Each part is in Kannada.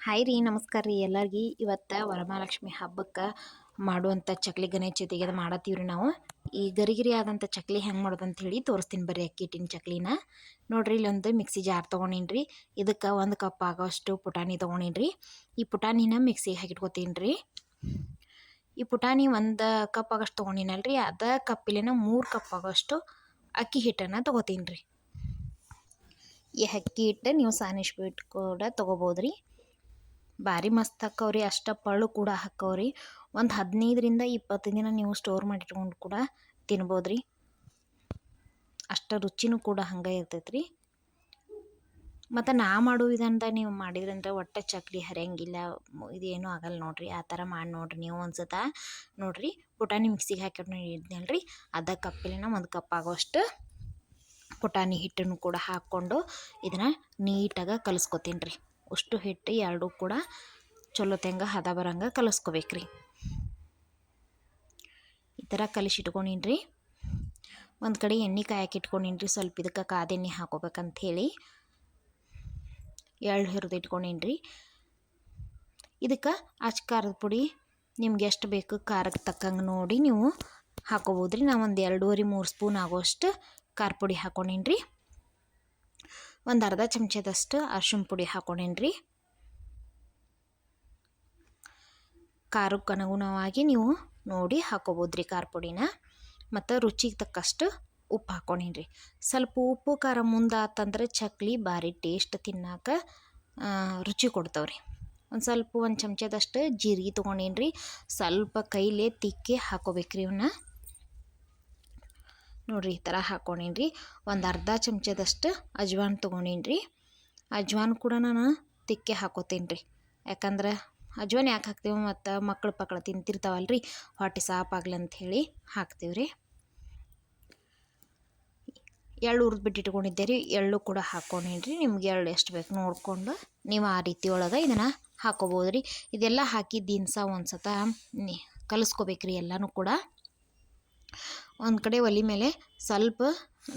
ಹಾಯ್ ರೀ ನಮಸ್ಕಾರ ರೀ ಎಲ್ಲರಿಗೂ ಇವತ್ತು ವರಮಹಾಲಕ್ಷ್ಮಿ ಹಬ್ಬಕ್ಕೆ ಮಾಡುವಂಥ ಚಕ್ಲಿ ಗಣೇಶ ತೆಗೆದು ಮಾಡತ್ತೀವ್ರಿ ನಾವು ಈ ಗರಿಗರಿ ಆದಂಥ ಚಕ್ಲಿ ಹೆಂಗೆ ಮಾಡೋದು ಅಂತ ಹೇಳಿ ತೋರಿಸ್ತೀನಿ ಬರ್ರಿ ಅಕ್ಕಿ ಹಿಟ್ಟಿನ ಚಕ್ಲಿನ ನೋಡ್ರಿ ಇಲ್ಲೊಂದು ಮಿಕ್ಸಿ ಜಾರ್ ತೊಗೊಂಡಿನ್ರಿ ಇದಕ್ಕೆ 1 ಕಪ್ ಆಗೋಷ್ಟು ಪುಟಾಣಿ ತೊಗೊಂಡಿನ್ರಿ ಈ ಪುಟಾಣಿನ ಮಿಕ್ಸಿಗೆ ಹಾಕಿಟ್ಕೊತೀನಿ ರೀ ಈ ಪುಟಾಣಿ 1 ಕಪ್ ಆಗೋಷ್ಟು ತೊಗೊಂಡಿನಲ್ರಿ ಅದ ಕಪ್ಪಿಲೇನ 3 ಕಪ್ ಆಗೋಷ್ಟು ಅಕ್ಕಿ ಹಿಟ್ಟನ್ನು ತೊಗೋತೀನಿ ರೀ ಈ ಅಕ್ಕಿ ಹಿಟ್ಟು ನೀವು ಸಾನಿಶ್ ಬಿಟ್ಟು ಕೂಡ ತೊಗೋಬೋದ್ರಿ ಭಾರಿ ಮಸ್ತ್ ಹಾಕವ್ರಿ ಅಷ್ಟ ಪಳ್ಳು ಕೂಡ ಹಾಕವ್ರಿ ಒಂದು 15ರಿಂದ 20 ದಿನ ನೀವು ಸ್ಟೋರ್ ಮಾಡಿಟ್ಕೊಂಡು ಕೂಡ ತಿನ್ಬೋದ್ರಿ ಅಷ್ಟ ರುಚಿನೂ ಕೂಡ ಹಂಗೆ ಇರ್ತೈತ್ರಿ ಮತ್ತು ನಾ ಮಾಡೋ ವಿಧಾನದಾಗ ನೀವು ಮಾಡಿದ್ರಂದ್ರೆ ಒಟ್ಟು ಚಕ್ಲಿ ಹರಿಯಂಗಿಲ್ಲ ಇದೇನೂ ಆಗಲ್ಲ ನೋಡ್ರಿ ಆ ಥರ ಮಾಡಿ ನೋಡ್ರಿ ನೀವು ಒಂದ್ಸತ ನೋಡ್ರಿ ಪುಟಾಣಿ ಮಿಕ್ಸಿಗೆ ಹಾಕಿದ್ನಲ್ರಿ ಅದ ಕಪ್ಪಿಲಿನ 1 ಕಪ್ ಆಗೋಷ್ಟು ಪುಟಾಣಿ ಹಿಟ್ಟನ್ನು ಕೂಡ ಹಾಕ್ಕೊಂಡು ಇದನ್ನು ನೀಟಾಗಿ ಕಲಿಸ್ಕೊತೀನಿ ರೀ ಅಷ್ಟು ಹಿಟ್ಟು ಎರಡೂ ಕೂಡ ಚಲೋ ತೆಂಗ ಹದ ಬರಂಗೆ ಕಲಿಸ್ಕೋಬೇಕ್ರಿ ಈ ಥರ ಕಲಿಸಿಟ್ಕೊಂಡಿನ್ರಿ ಒಂದು ಕಡೆ ಎಣ್ಣೆ ಕಾಯಕ್ಕೆ ಇಟ್ಕೊಂಡಿನ್ರಿ ಸ್ವಲ್ಪ ಇದಕ್ಕೆ ಕಾದೆಣ್ಣೆ ಹಾಕೋಬೇಕಂತ ಹೇಳಿ ಎಳ್ಳು ಹುರಿದು ಇಟ್ಕೊಂಡಿನ್ರಿ ಇದಕ್ಕೆ ಅಚ್ಚ ಖಾರದ ಪುಡಿ ನಿಮ್ಗೆ ಎಷ್ಟು ಬೇಕು ಖಾರಕ್ಕೆ ತಕ್ಕಂಗೆ ನೋಡಿ ನೀವು ಹಾಕೋಬೋದ್ರಿ ನಾ ಒಂದು 2.5-3 ಸ್ಪೂನ್ ಆಗೋಷ್ಟು ಖಾರ ಪುಡಿ ಹಾಕೊಂಡಿನ್ರಿ ಒಂದು ಅರ್ಧ ಚಮಚದಷ್ಟು ಅರಿಶಿನ ಪುಡಿ ಹಾಕೊಂಡೇನ್ರಿ ಖಾರಕ್ಕೆ ಅನುಗುಣವಾಗಿ ನೀವು ನೋಡಿ ಹಾಕೋಬೋದ್ರಿ ಖಾರ ಪುಡಿನ ಮತ್ತು ರುಚಿಗೆ ತಕ್ಕಷ್ಟು ಉಪ್ಪು ಹಾಕೊಂಡೇನ್ರಿ ಸ್ವಲ್ಪ ಉಪ್ಪು ಖಾರ ಮುಂದಾತಂದ್ರೆ ಚಕ್ಲಿ ಭಾರಿ ಟೇಸ್ಟ್ ತಿನ್ನಾಕ ರುಚಿ ಕೊಡ್ತಾವ್ರಿ ಒಂದು ಚಮಚದಷ್ಟು ಜೀರಿಗೆ ತೊಗೊಂಡೇನ್ರಿ ಸ್ವಲ್ಪ ಕೈಲೇ ತಿಕ್ಕಿ ಹಾಕೋಬೇಕ್ರಿ ಇವನ್ನ ನೋಡ್ರಿ ಈ ಥರ ಹಾಕೊಂಡೇನ್ರಿ ಒಂದು ಅರ್ಧ ಚಮಚದಷ್ಟು ಅಜ್ವಾನ್ ತೊಗೊಂಡೇನ್ರಿ ಅಜ್ವಾನ್ ಕೂಡ ನಾನು ತಿಕ್ಕೆ ಹಾಕೋತೀನಿ ರೀ ಯಾಕಂದ್ರೆ ಅಜ್ವಾನ್ ಯಾಕೆ ಹಾಕ್ತೀವಿ ಮತ್ತು ಮಕ್ಕಳು ತಿಂತಿರ್ತಾವಲ್ರಿ ಹೊಟ್ಟೆ ಸಾಪಾಗ್ಲಿ ಅಂಥೇಳಿ ಹಾಕ್ತೀವಿ ರೀ ಎಳ್ಳು ಹುರಿದು ಇಟ್ಕೊಂಡಿದ್ದೆ ರೀ ಎಳ್ಳು ಕೂಡ ಹಾಕ್ಕೊಂಡೇನ್ರಿ ನಿಮ್ಗೆ ಎಳ್ಳು ಎಷ್ಟು ಬೇಕು ನೋಡಿಕೊಂಡು ನೀವು ಆ ರೀತಿ ಒಳಗೆ ಇದನ್ನು ಹಾಕೋಬೋದು ರೀ ಇದೆಲ್ಲ ಹಾಕಿ ದಿನಸ ಒಂದು ಸತ ಕಲಿಸ್ಕೋಬೇಕ್ರಿ ಎಲ್ಲನೂ ಕೂಡ ಒಂದು ಕಡೆ ಒಲೆ ಮೇಲೆ ಸ್ವಲ್ಪ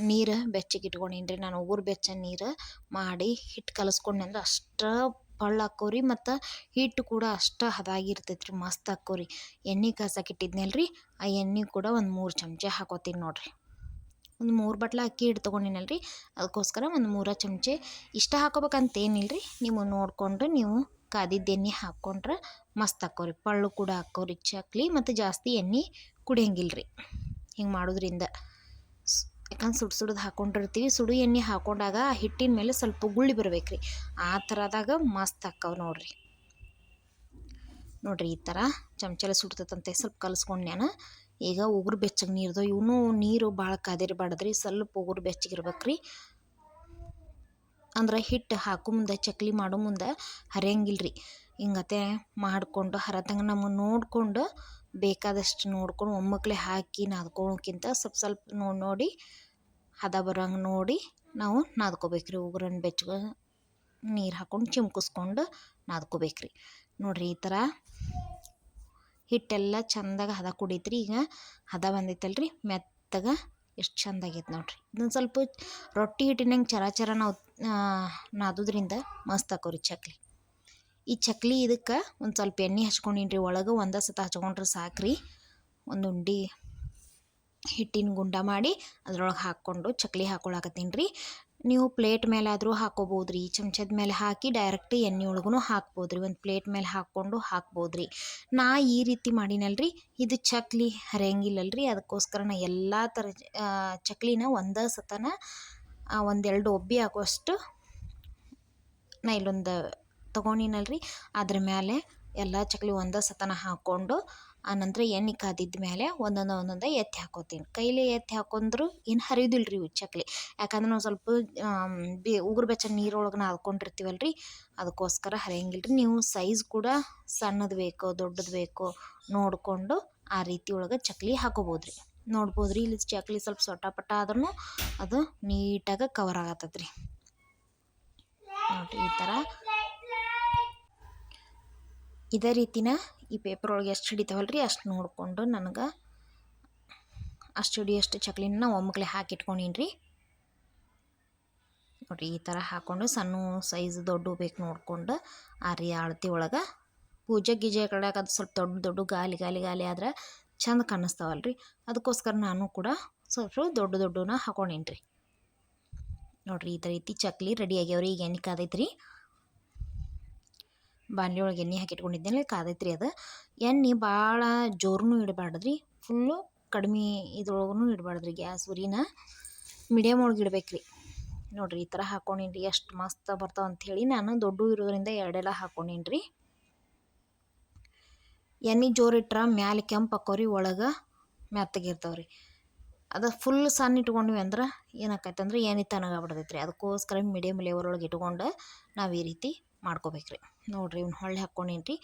ನೀರು ಬೆಚ್ಚಗೆ ಇಟ್ಕೊಂಡೇನ್ರಿ ನಾನು ಉಗುರು ಬೆಚ್ಚ ನೀರು ಮಾಡಿ ಹಿಟ್ಟು ಕಲಿಸ್ಕೊಂಡೆ ಅಂದ್ರೆ ಅಷ್ಟು ಪಳ್ಳು ಹಾಕೋರಿ ಮತ್ತು ಹಿಟ್ಟು ಕೂಡ ಅಷ್ಟು ಹದಾಗಿರ್ತೈತೆ ರೀ ಮಸ್ತ್ ಹಾಕೋರಿ ಎಣ್ಣೆ ಕಾಸಕ್ಕೆ ಇಟ್ಟಿದ್ನಲ್ರಿ ಆ ಎಣ್ಣೆ ಕೂಡ ಒಂದು 3 ಚಮಚ ಹಾಕೋತೀನಿ ನೋಡ್ರಿ ಒಂದು 3 ಬಟ್ಲ ಅಕ್ಕಿ ಹಿಟ್ಟು ತೊಗೊಂಡಿನಲ್ರಿ ಅದಕ್ಕೋಸ್ಕರ ಒಂದು 3 ಚಮಚೆ ಇಷ್ಟ ಹಾಕೋಬೇಕಂತೇನಿಲ್ಲ ರೀ ನೀವು ನೋಡಿಕೊಂಡು ನೀವು ಕಾದಿದ್ದ ಎಣ್ಣೆ ಹಾಕ್ಕೊಂಡ್ರೆ ಮಸ್ತ್ ಹಾಕೋರಿ ಪಳ್ಳು ಕೂಡ ಹಾಕೋರಿ ಚಕ್ಲಿ ಮತ್ತು ಜಾಸ್ತಿ ಎಣ್ಣೆ ಕುಡಿಯಂಗಿಲ್ಲ ರೀ ಹಿಂಗೆ ಮಾಡೋದ್ರಿಂದ ಯಾಕಂದ್ರೆ ಸುಡು ಹಾಕ್ಕೊಂಡಿರ್ತೀವಿ ಸುಡು ಎಣ್ಣೆ ಹಾಕೊಂಡಾಗ ಆ ಹಿಟ್ಟಿನ ಮೇಲೆ ಸ್ವಲ್ಪ ಗುಳ್ಳಿ ಬರ್ಬೇಕ್ರಿ ಆ ಥರದಾಗ ಮಸ್ತ್ ಹಾಕವು ನೋಡ್ರಿ ಈ ಥರ ಚಮಚಲ ಸುಡ್ತದಂತೆ ಸ್ವಲ್ಪ ಕಲಿಸ್ಕೊಂಡು ನಾನು ಈಗ ಉಗುರು ಬೆಚ್ಚಗೆ ನೀರ್ದು ಇವನು ನೀರು ಭಾಳ ಕಾದಿರಬಾರ್ದ್ರಿ ಸ್ವಲ್ಪ ಉಗುರು ಬೆಚ್ಚಗಿರ್ಬೇಕ್ರಿ ಅಂದ್ರೆ ಹಿಟ್ಟು ಹಾಕೋ ಮುಂದೆ ಚಕ್ಲಿ ಮಾಡೋ ಮುಂದೆ ಹರಿಯಂಗಿಲ್ಲ ರೀ ಹಿಂಗತೆ ಮಾಡಿಕೊಂಡು ಹರತಂಗೆ ನಮಗೆ ನೋಡಿಕೊಂಡು ಬೇಕಾದಷ್ಟು ನೋಡ್ಕೊಂಡು ಒಮ್ಮಕ್ಲೆ ಹಾಕಿ ನಾದ್ಕೊಳಕ್ಕಿಂತ ಸ್ವಲ್ಪ ನೋಡಿ ಹದ ಬರೋಂಗೆ ನೋಡಿ ನಾವು ನಾದ್ಕೋಬೇಕ್ರಿ ಉಗುರನ್ನು ಬೆಚ್ಚಗೆ ನೀರು ಹಾಕ್ಕೊಂಡು ಚಿಮ್ಕಿಸ್ಕೊಂಡು ನಾದ್ಕೋಬೇಕ್ರಿ ನೋಡ್ರಿ ಈ ಥರ ಹಿಟ್ಟೆಲ್ಲ ಚೆಂದಾಗ ಹದ ಕುಡೀತ್ರಿ ಈಗ ಹದ ಬಂದೈತಲ್ರಿ ಮೆತ್ತಗೆ ಎಷ್ಟು ಚೆಂದಾಗೈತೆ ನೋಡ್ರಿ ಇದೊಂದು ಸ್ವಲ್ಪ ರೊಟ್ಟಿ ಹಿಟ್ಟಿನಂಗೆ ಚರ ನಾವು ನಾದೋದ್ರಿಂದ ಮಸ್ತ್ ಹಾಕೋರಿ ಚಕ್ಲಿ ಈ ಚಕ್ಲಿ ಇದಕ್ಕೆ ಒಂದು ಸ್ವಲ್ಪ ಎಣ್ಣೆ ಹಚ್ಕೊಂಡಿನ್ರಿ ಒಳಗೆ ಒಂದೇ ಸತ ಹಚ್ಕೊಂಡ್ರೆ ಸಾಕ್ರಿ ಒಂದು ಉಂಡೆ ಹಿಟ್ಟಿನ ಗುಂಡ ಮಾಡಿ ಅದ್ರೊಳಗೆ ಹಾಕ್ಕೊಂಡು ಚಕ್ಲಿ ಹಾಕ್ಕೊಳಕತ್ತೀನಿ ರೀ ನೀವು ಪ್ಲೇಟ್ ಮೇಲಾದರೂ ಹಾಕೋಬೋದ್ರಿ ಚಮಚದ ಮೇಲೆ ಹಾಕಿ ಡೈರೆಕ್ಟ್ ಎಣ್ಣೆ ಒಳಗೂ ಹಾಕ್ಬೋದ್ರಿ ಒಂದು ಪ್ಲೇಟ್ ಮೇಲೆ ಹಾಕ್ಕೊಂಡು ಹಾಕ್ಬೋದ್ರಿ ನಾ ಈ ರೀತಿ ಮಾಡಿನಲ್ರಿ ಇದು ಚಕ್ಲಿ ಹರಿಯಂಗಿಲ್ಲಲ್ರಿ ಅದಕ್ಕೋಸ್ಕರ ನಾ ಎಲ್ಲ ಥರ ಚಕ್ಲಿನ ಒಂದೇ ಸತನ 1-2 ಒಬ್ಬಿ ಆಗುವಷ್ಟು ನಾ ಇಲ್ಲೊಂದು ತೊಗೊಂಡಿನಲ್ರಿ ಅದ್ರ ಮೇಲೆ ಎಲ್ಲ ಚಕ್ಲಿ ಒಂದೇ ಸತನ ಹಾಕ್ಕೊಂಡು ಆನಂತರ ಎಣ್ಣೆ ಕಾದಿದ್ದ ಮೇಲೆ ಒಂದೊಂದೇ ಎತ್ತಿ ಹಾಕೋತೀನಿ ಕೈಲೇ ಎತ್ತಿ ಹಾಕೊಂಡ್ರು ಏನು ಹರಿಯೋದಿಲ್ಲ ರೀ ಚಕ್ಲಿ ಯಾಕಂದ್ರೆ ನಾವು ಸ್ವಲ್ಪ ಉಗುರು ಬೆಚ್ಚ ನೀರೊಳಗೆ ನಾದ್ಕೊಂಡಿರ್ತೀವಲ್ರಿ ಅದಕ್ಕೋಸ್ಕರ ಹರಿಯಂಗಿಲ್ಲ ರೀ ನೀವು ಸೈಜ್ ಕೂಡ ಸಣ್ಣದು ಬೇಕೋ ದೊಡ್ಡದು ಬೇಕೋ ನೋಡಿಕೊಂಡು ಆ ರೀತಿ ಒಳಗೆ ಚಕ್ಲಿ ಹಾಕೋಬೋದ್ರಿ ನೋಡ್ಬೋದ್ರಿ ಇಲ್ಲಿ ಚಕ್ಲಿ ಸ್ವಲ್ಪ ಸೊಟ್ಟ ಆದ್ರೂ ಅದು ನೀಟಾಗಿ ಕವರ್ ಆಗತ್ತದ್ರಿ ನೋಡಿರಿ ಈ ಥರ ಇದೇ ರೀತಿನ ಈ ಪೇಪರ್ ಒಳಗೆ ಎಷ್ಟು ಹಿಡಿತಾವಲ್ರಿ ಅಷ್ಟು ನೋಡಿಕೊಂಡು ನನಗೆ ಅಷ್ಟು ಹಿಡಿಯೋಷ್ಟು ಚಕ್ಲಿನ ಒಮ್ಮಕ್ಲೆ ಹಾಕಿಟ್ಕೊಂಡೀನಿ ರೀ ನೋಡಿರಿ ಈ ಥರ ಹಾಕ್ಕೊಂಡು ಸಣ್ಣ ಸೈಜ್ ದೊಡ್ಡ ಬೇಕು ನೋಡ್ಕೊಂಡು ಆ ರೀ ಅಳತೆ ಒಳಗೆ ಪೂಜೆ ಗೀಜೆ ಕಡೆಯಾಗ ಅದು ಸ್ವಲ್ಪ ದೊಡ್ಡ ದೊಡ್ಡ ಗಾಲಿ ಗಾಲಿ ಗಾಲಿ ಆದ್ರೆ ಚಂದ ಕಾಣಿಸ್ತಾವಲ್ಲ ರೀ. ಅದಕ್ಕೋಸ್ಕರ ನಾನು ಕೂಡ ಸ್ವಲ್ಪ ದೊಡ್ಡ ದೊಡ್ಡನ ಹಾಕೊಂಡೇನಿ ರೀ. ನೋಡಿರಿ ಈ ಥರ ರೀತಿ ಚಕ್ಲಿ ರೆಡಿ ಆಗ್ಯಾವ್ರಿ. ಈಗ ಎಣ್ಣೆ ಕಾದೈತ್ರಿ, ಬಾಣಲೆ ಒಳಗೆ ಎಣ್ಣೆ ಹಾಕಿಟ್ಕೊಂಡಿದ್ದೇನೆ, ಕಾದೈತ್ರಿ. ಅದು ಎಣ್ಣೆ ಭಾಳ ಜೋರನೂ ಇಡಬಾರ್ದ್ರಿ, ಫುಲ್ಲು ಕಡಿಮೆ ಇದ್ರೊಳಗೂ ಇಡಬಾರ್ದ್ರಿ. ಗ್ಯಾಸ್ ಉರಿನ ಮೀಡಿಯಮ್ ಒಳಗೆ ಇಡ್ಬೇಕ್ರಿ. ನೋಡಿರಿ ಈ ಥರ ಹಾಕ್ಕೊಂಡೇನಿ ರೀ. ಎಷ್ಟು ಮಸ್ತ್ ಬರ್ತಾವ ಅಂಥೇಳಿ ನಾನು ದೊಡ್ಡ ಇರೋದ್ರಿಂದ ಎರಡೆಲ್ಲ ಹಾಕ್ಕೊಂಡೇನಿ ರೀ. ಎಣ್ಣೆ ಜೋರು ಇಟ್ರೆ ಮ್ಯಾಲೆ ಕೆಂಪು ಹಾಕೋರಿ, ಒಳಗೆ ಮೆತ್ತಗಿರ್ತಾವ್ರಿ. ಅದು ಫುಲ್ ಸಣ್ಣ ಇಟ್ಕೊಂಡ್ವಿ ಅಂದ್ರೆ ಏನಾಕೈತಂದ್ರೆ ಎಣ್ಣೆ ತನಗಾಗ್ಬಿಡ್ತೈತೆ ರೀ. ಅದಕ್ಕೋಸ್ಕರ ಮೀಡಿಯಮ್ ಲೆವಲ್ ಒಳಗೆ ಇಟ್ಕೊಂಡು ನಾವು ಈ ರೀತಿ ಮಾಡ್ಕೋಬೇಕ್ರಿ. ನೋಡಿರಿ ಇವ್ನು ಹೊಳ್ಳಿ ಹಾಕ್ಕೊಂಡೇನಿ ರೀ,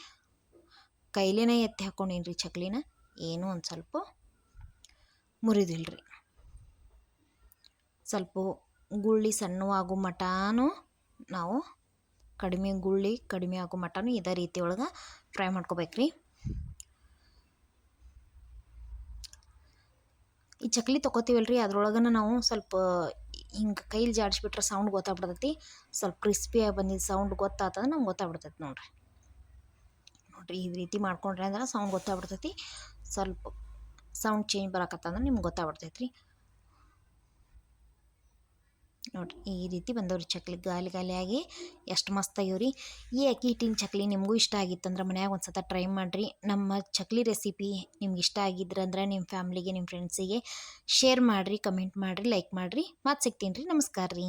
ಕೈಲೇನೆ ಎತ್ತಿ ಹಾಕ್ಕೊಂಡೇನಿ ರೀ ಚಕ್ಲಿನ. ಏನೂ ಒಂದು ಸ್ವಲ್ಪ ಮುರಿದಿಲ್ಲ ರೀ. ಸ್ವಲ್ಪ ಗುಳ್ಳಿ ಸಣ್ಣವಾಗೋ ಮಟನೂ ನಾವು ಗುಳ್ಳಿ ಕಡಿಮೆ ಆಗೋ ಮಟನೂ ಇದೇ ರೀತಿ ಒಳಗೆ ಫ್ರೈ ಮಾಡ್ಕೋಬೇಕ್ರಿ. ಈ ಚಕ್ಲಿ ತೊಗೋತೀವಲ್ರಿ, ಅದ್ರೊಳಗನ ನಾವು ಸ್ವಲ್ಪ ಹಿಂಗೆ ಕೈಲಿ ಜಾಡಿಸ್ಬಿಟ್ರೆ ಸೌಂಡ್ ಗೊತ್ತಾಗ್ಬಿಡ್ತೈತಿ. ಸ್ವಲ್ಪ ಕ್ರಿಸ್ಪಿಯಾಗಿ ಬಂದಿದ್ದು ಸೌಂಡ್ ಗೊತ್ತಾಗ್ತದೆ, ನಮ್ಗೆ ಗೊತ್ತಾಗ್ಬಿಡ್ತೈತಿ. ನೋಡಿರಿ ಈ ರೀತಿ ಮಾಡ್ಕೊಂಡ್ರೆ ಅಂದ್ರೆ ಸೌಂಡ್ ಗೊತ್ತಾಗ್ಬಿಡ್ತೈತಿ. ಸ್ವಲ್ಪ ಸೌಂಡ್ ಚೇಂಜ್ ಬರಕತ್ತಂದ್ರೆ ನಿಮ್ಗೆ ಗೊತ್ತಾಗ್ಬಿಡ್ತೈತಿ ರೀ. ನೋಡಿರಿ ಈ ರೀತಿ ಬಂದವ್ರಿ ಚಕ್ಲಿ ಗಾಲಿ ಗಾಲಿಯಾಗಿ ಎಷ್ಟು ಮಸ್ತ್ ಆಗ್ಯಾವ್ರಿ. ಈ ಅಕ್ಕಿ ಹಿಟ್ಟಿನ ಚಕ್ಲಿ ನಿಮಗೂ ಇಷ್ಟ ಆಗಿತ್ತಂದ್ರೆ ಮನ್ಯಾಗ ಒಂದು ಸತ ಟ್ರೈ ಮಾಡಿರಿ. ನಮ್ಮ ಚಕ್ಲಿ ರೆಸಿಪಿ ನಿಮ್ಗೆ ಇಷ್ಟ ಆಗಿದ್ರಂದ್ರೆ ನಿಮ್ಮ ಫ್ಯಾಮ್ಲಿಗೆ ನಿಮ್ಮ ಫ್ರೆಂಡ್ಸಿಗೆ ಶೇರ್ ಮಾಡಿರಿ, ಕಮೆಂಟ್ ಮಾಡಿರಿ, ಲೈಕ್ ಮಾಡಿರಿ. ಮತ್ತೆ ಸಿಗ್ತೀನಿ ರೀ. ನಮಸ್ಕಾರ ರೀ.